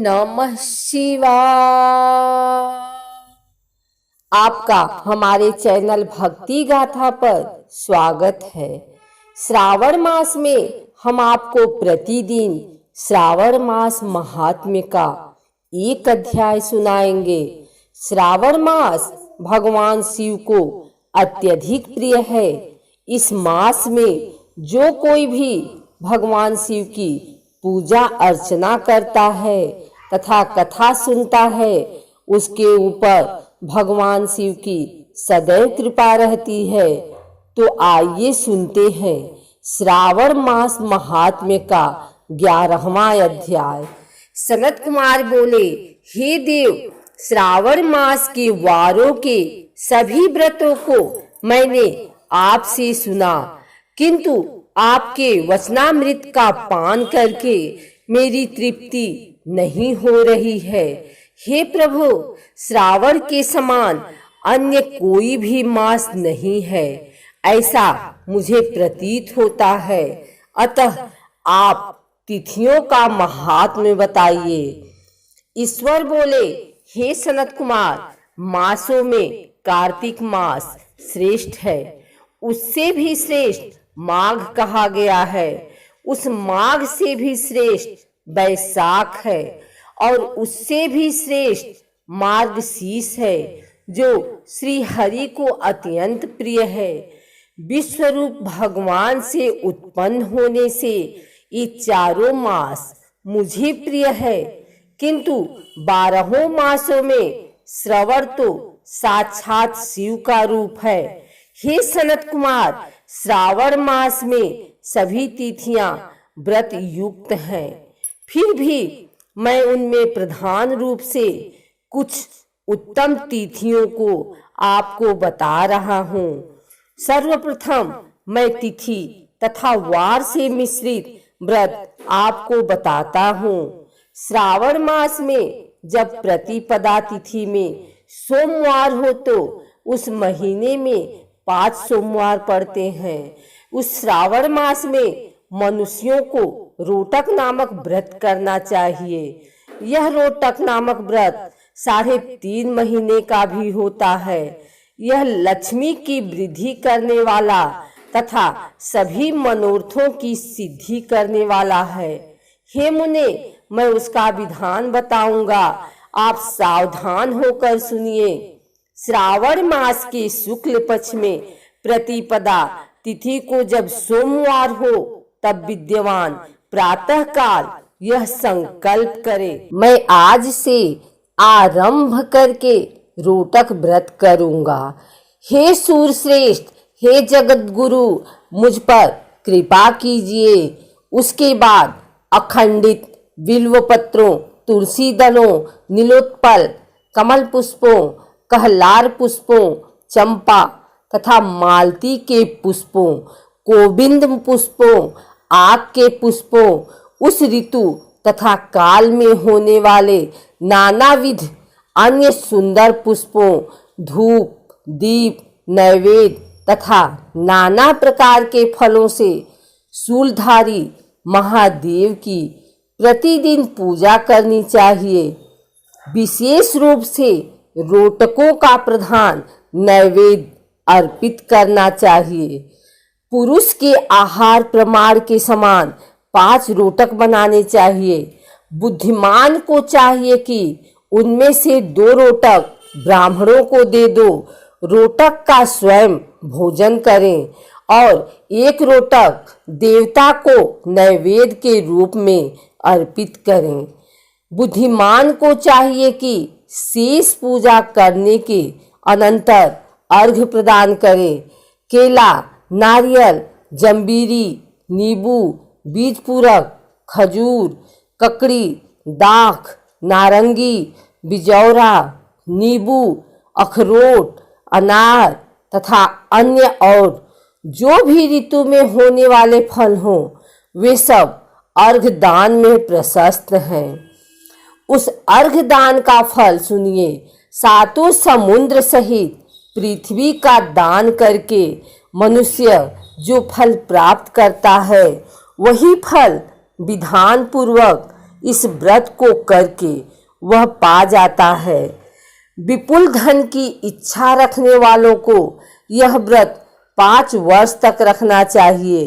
नमः शिवाय। आपका हमारे चैनल भक्ति गाथा पर स्वागत है। श्रावण मास में हम आपको प्रतिदिन श्रावण मास महात्म्य का एक अध्याय सुनाएंगे। श्रावण मास भगवान शिव को अत्यधिक प्रिय है। इस मास में जो कोई भी भगवान शिव की पूजा अर्चना करता है तथा कथा सुनता है, उसके ऊपर भगवान शिव की सदैव कृपा रहती है। तो आइए सुनते हैं श्रावण मास महात्म्य का 11वां अध्याय। सनत कुमार बोले, हे देव, श्रावण मास के वारों के सभी व्रतों को मैंने आपसे सुना, किंतु आपके वचनामृत का पान करके मेरी तृप्ति नहीं हो रही है। हे प्रभु, श्रावण के समान अन्य कोई भी मास नहीं है, ऐसा मुझे प्रतीत होता है। अतः आप तिथियों का महात्म्य बताइए। ईश्वर बोले, हे सनत कुमार, मासों में कार्तिक मास श्रेष्ठ है। उससे भी श्रेष्ठ माघ कहा गया है। उस माघ से भी श्रेष्ठ बैसाख है और उससे भी श्रेष्ठ मार्गशीर्ष है, जो श्री हरि को अत्यंत प्रिय है। विश्वरूप भगवान से उत्पन्न होने से ये चारों मास मुझे प्रिय है, किंतु 12 मासों में श्रवण तो साक्षात शिव का रूप है। हे सनत कुमार, श्रावण मास में सभी तिथियां व्रत युक्त हैं, फिर भी मैं उनमें प्रधान रूप से कुछ उत्तम तिथियों को आपको बता रहा हूँ। सर्वप्रथम मैं तिथि तथा वार से मिश्रित व्रत आपको बताता हूँ। श्रावण मास में जब प्रतिपदा तिथि में सोमवार हो तो उस महीने में 5 सोमवार पड़ते हैं। उस श्रावण मास में मनुष्यों को रोटक नामक व्रत करना चाहिए। यह रोटक नामक व्रत 3.5 महीने का भी होता है। यह लक्ष्मी की वृद्धि करने वाला तथा सभी मनोरथों की सिद्धि करने वाला है। हे मुने, मैं उसका विधान बताऊंगा, आप सावधान होकर सुनिए। श्रावण मास के शुक्ल पक्ष में प्रतिपदा तिथि को जब सोमवार हो, तब विद्वान प्रातः काल यह संकल्प करे, मैं आज से आरंभ करके रोटक व्रत करूंगा। हे सूरश्रेष्ठ, हे जगत गुरु, मुझ पर कृपा कीजिए। उसके बाद अखंडित बिल्व पत्रों, तुलसी दलों, नीलोत्पल, कमल पुष्पों, कहलार पुष्पों, चंपा तथा मालती के पुष्पों, गोविंद पुष्पों, आक के पुष्पों, उस ऋतु तथा काल में होने वाले नानाविध अन्य सुंदर पुष्पों, धूप, दीप, नैवेद्य तथा नाना प्रकार के फलों से शूलधारी महादेव की प्रतिदिन पूजा करनी चाहिए। विशेष रूप से रोटकों का प्रधान नैवेद्य अर्पित करना चाहिए। पुरुष के आहार प्रमाण के समान 5 रोटक बनाने चाहिए। बुद्धिमान को चाहिए कि उनमें से 2 रोटक ब्राह्मणों को दे दो, रोटक का स्वयं भोजन करें और 1 रोटक देवता को नैवेद्य के रूप में अर्पित करें। बुद्धिमान को चाहिए कि शेष पूजा करने के अनंतर अर्घ्य प्रदान करें। केला, नारियल, जंबीरी, नींबू, बीज पूरक, खजूर, ककड़ी, दाख, नारंगी, बिजौरा, नींबू, अखरोट, अनार तथा अन्य और जो भी ऋतु में होने वाले फल हों, वे सब अर्घ्य दान में प्रशस्त हैं। उस अर्घ्य दान का फल सुनिए। 7 समुद्र सहित पृथ्वी का दान करके मनुष्य जो फल प्राप्त करता है, वही फल विधान पूर्वक इस व्रत को करके वह पा जाता है। विपुल धन की इच्छा रखने वालों को यह व्रत 5 वर्ष तक रखना चाहिए।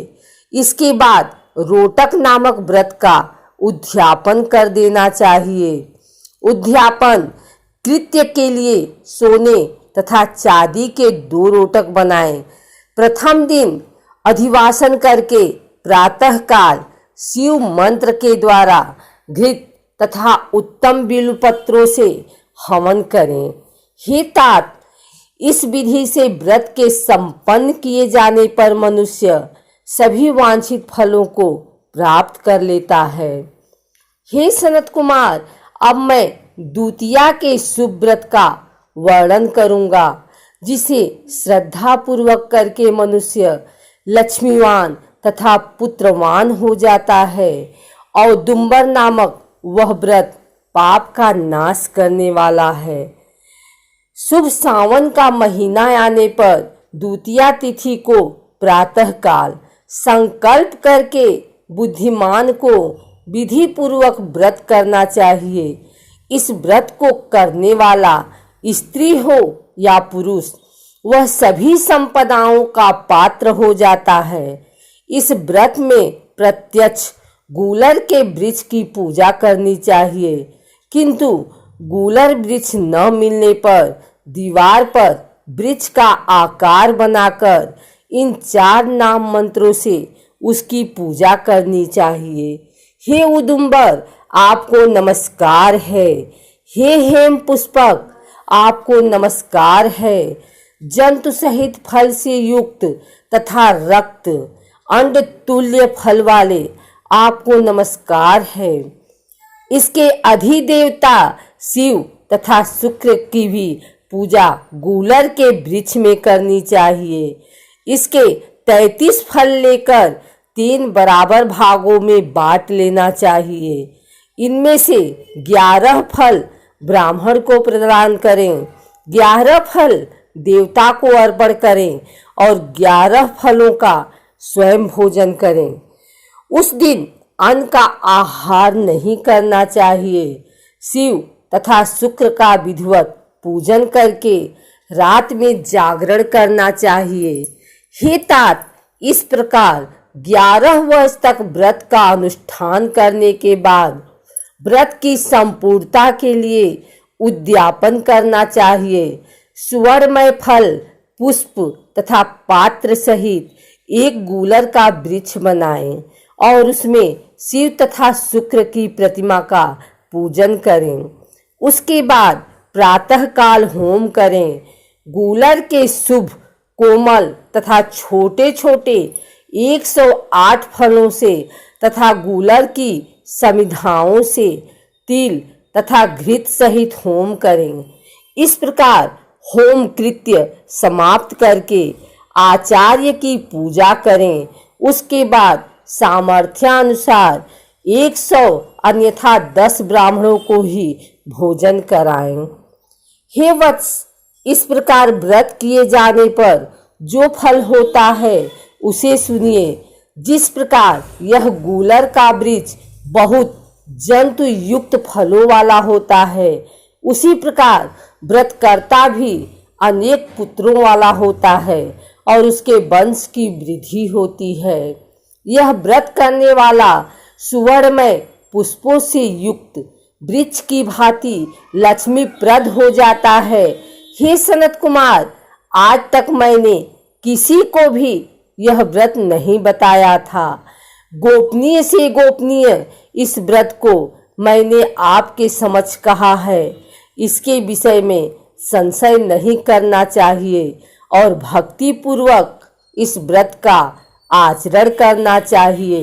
इसके बाद रोटक नामक व्रत का उद्यापन कर देना चाहिए। उद्यापन कृत्य के लिए सोने तथा चांदी के 2 रोटक बनाएं। प्रथम दिन अधिवासन करके प्रातः काल शिव मंत्र के द्वारा घृत तथा उत्तम बिल्वपत्रों से हवन करें। हे तात, इस विधि से व्रत के संपन्न किए जाने पर मनुष्य सभी वांछित फलों को प्राप्त कर लेता है। हे सनत कुमार, अब मैं द्वितीया के शुभ व्रत का वर्णन करूंगा, जिसे श्रद्धा पूर्वक करके मनुष्य लक्ष्मीवान तथा पुत्रवान हो जाता है। औदुंबर नामक वह व्रत पाप का नाश करने वाला है। शुभ सावन का महीना आने पर द्वितीया तिथि को प्रातः काल संकल्प करके बुद्धिमान को विधि पूर्वक व्रत करना चाहिए। इस व्रत को करने वाला स्त्री हो या पुरुष, वह सभी संपदाओं का पात्र हो जाता है। इस व्रत में प्रत्यक्ष गूलर के वृक्ष की पूजा करनी चाहिए, किंतु गूलर वृक्ष न मिलने पर दीवार पर वृक्ष का आकार बनाकर इन 4 नाम मंत्रों से उसकी पूजा करनी चाहिए। हे उदुम्बर, आपको नमस्कार है। हे हेम पुष्पक, आपको नमस्कार है। जंतु सहित फल से युक्त तथा रक्त अंड तुल्य फल वाले आपको नमस्कार है। इसके अधिदेवता शिव तथा शुक्र की भी पूजा गूलर के वृक्ष में करनी चाहिए। इसके 33 फल लेकर 3 बराबर भागों में बांट लेना चाहिए। इनमें से 11 फल ब्राह्मण को प्रदान करें, 11 फल देवता को अर्पण करें और 11 फलों का स्वयं भोजन करें। उस दिन अन्न का आहार नहीं करना चाहिए। शिव तथा शुक्र का विधिवत पूजन करके रात में जागरण करना चाहिए। हे तात, इस प्रकार 11 वर्ष तक व्रत का अनुष्ठान करने के बाद व्रत की संपूर्णता के लिए उद्यापन करना चाहिए। सुवर्णमय फल, पुष्प तथा पात्र सहित एक गूलर का वृक्ष बनाएं और उसमें शिव तथा शुक्र की प्रतिमा का पूजन करें। उसके बाद प्रातः काल होम करें। गूलर के शुभ, कोमल तथा छोटे छोटे 108 फलों से तथा गूलर की समिधाओं से तिल तथा घृत सहित होम करें। इस प्रकार होम कृत्य समाप्त करके आचार्य की पूजा करें। उसके बाद सामर्थ्यानुसार 100 अन्यथा 10 ब्राह्मणों को ही भोजन कराएं। हे वत्स, इस प्रकार व्रत किए जाने पर जो फल होता है उसे सुनिए। जिस प्रकार यह गूलर का वृक्ष बहुत जंतु युक्त फलों वाला होता है, उसी प्रकार व्रतकर्ता भी अनेक पुत्रों वाला होता है और उसके वंश की वृद्धि होती है। यह व्रत करने वाला सुवर्णमय पुष्पों से युक्त वृक्ष की भांति लक्ष्मीप्रद हो जाता है। हे सनत कुमार, आज तक मैंने किसी को भी यह व्रत नहीं बताया था। गोपनीय से गोपनीय इस व्रत को मैंने आपके समक्ष कहा है। इसके विषय में संशय नहीं करना चाहिए और भक्ति पूर्वक इस व्रत का आचरण करना चाहिए।